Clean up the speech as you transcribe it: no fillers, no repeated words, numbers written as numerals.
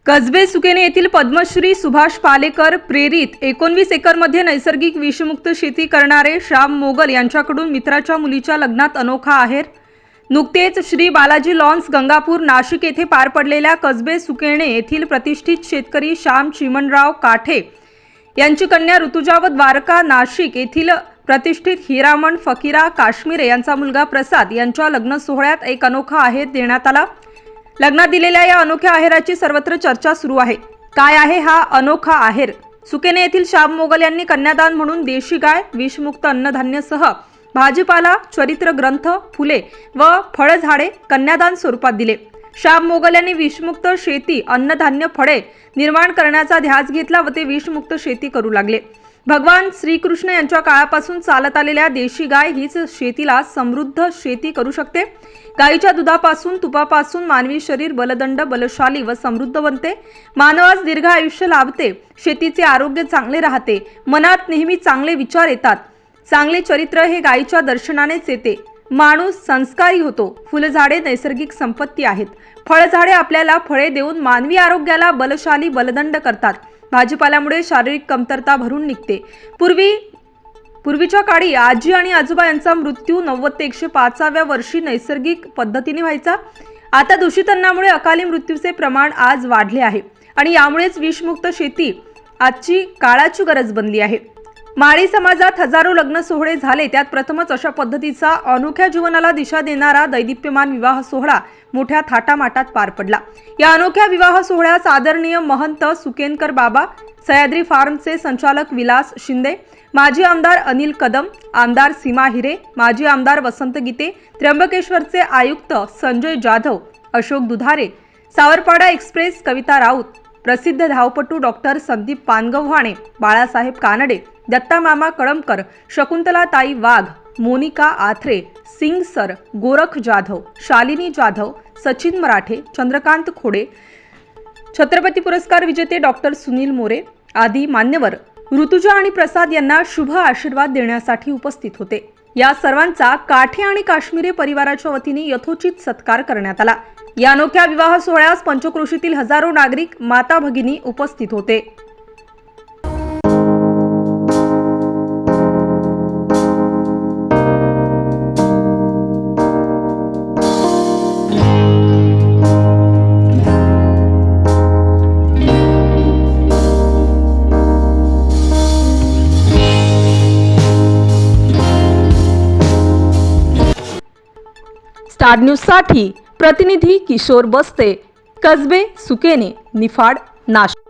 कसबे सुकेने येथील पद्मश्री सुभाष पालेकर प्रेरित 19 एकरमध्ये नैसर्गिक विषमुक्त शेती करणारे श्याम मोगल यांच्याकडून मित्राच्या मुलीच्या लग्नात अनोखा आहेर। नुकतेच श्री बालाजी लॉन्स गंगापूर नाशिक येथे पार पडलेल्या कसबे सुकेने येथील प्रतिष्ठित शेतकरी श्याम चिमणराव काठे यांची कन्या ऋतुजा व द्वारका नाशिक येथील प्रतिष्ठित हिरामण फकीरा काश्मीरे यांचा मुलगा प्रसाद यांच्या लग्न सोहळ्यात एक अनोखा आहेर देण्यात आला। लग्नात दिलेल्या या अनोख्या आहेराची सर्वत्र चर्चा सुरू आहे। काय आहे हा अनोखा आहेर? सुकेने येथील श्याम मोगल यांनी कन्यादान म्हणून देशी गाय, विषमुक्त अन्नधान्यसह भाजीपाला, चरित्र ग्रंथ, फुले व फळझाडे कन्यादान स्वरूपात दिले। श्याम मोगल यांनी विषमुक्त शेती, अन्नधान्य, फळे निर्माण करण्याचा ध्यास घेतला व ते विषमुक्त शेती करू लागले। भगवान श्रीकृष्ण यांच्या काळापासून चालत आलेल्या देशी गाय हीच शेतीला समृद्ध शेती करू शकते। गायीच्या दुधापासून, तुपापासून मानवी शरीर बलदंड, बलशाली व समृद्ध बनते। मानवास दीर्घ आयुष्य लाभते। शेतीचे आरोग्य चांगले राहते। मनात नेहमी चांगले विचार येतात। चांगले चरित्र हे गायीच्या दर्शनानेच येते। माणूस संस्कारी होतो। फुलझाडे नैसर्गिक संपत्ती आहेत। फळझाडे आपल्याला फळे देऊन मानवी आरोग्याला बलशाली, बलदंड करतात। भाजीपाल्यामुळे शारीरिक कमतरता भरून निघते। पूर्वीच्या काळी आजी आणि आजोबा यांचा मृत्यू 90 ते 105व्या वर्षी नैसर्गिक पद्धतीने व्हायचा। आता दूषित अन्नामुळे अकाली मृत्यूचे प्रमाण आज वाढले आहे आणि यामुळेच विषमुक्त शेती आजची काळाची गरज बनली आहे। माळी समाजात हजारो लग्न सोहळे झाले, त्यात प्रथमच अशा पद्धतीचा अनोख्या जीवनाला दिशा देणारा दैदिप्यमान विवाह सोहळा मोठ्या थाटामाटात पार पडला। या अनोख्या विवाह सोहळ्यास आदरणीय महंत सुकेनकर बाबा, सह्याद्री फार्मचे संचालक विलास शिंदे, माजी आमदार अनिल कदम, आमदार सीमा हिरे, माजी आमदार वसंत गीते, त्र्यंबकेश्वरचे आयुक्त संजय जाधव, अशोक दुधारे, सावरपाडा एक्सप्रेस कविता राऊत, प्रसिद्ध धावपटू डॉक्टर संदीप पानगव्हाणे, बाळासाहेब कानडे, दत्ता मामा कळमकर, शकुंतला ताई वाघ, मोनिका आथरे, सिंग सर, गोरख जाधव, शालिनी जाधव, सचिन मराठे, चंद्रकांत खोडे, छत्रपती पुरस्कार विजेते डॉक्टर सुनील मोरे आदी मान्यवर ऋतुजा आणि प्रसाद यांना शुभ आशीर्वाद देण्यासाठी उपस्थित होते। या सर्वांचा काठे आणि काश्मीरे परिवाराच्या वतीने यथोचित सत्कार करण्यात आला। या अनोख्या विवाह सोहळ्यास पंचक्रोशीतील हजारो नागरिक, माता भगिनी उपस्थित होते। स्टार न्यूज साठी प्रतिनिधी किशोर बस्ते, कसबे सुकेने, निफाड, नाशिक।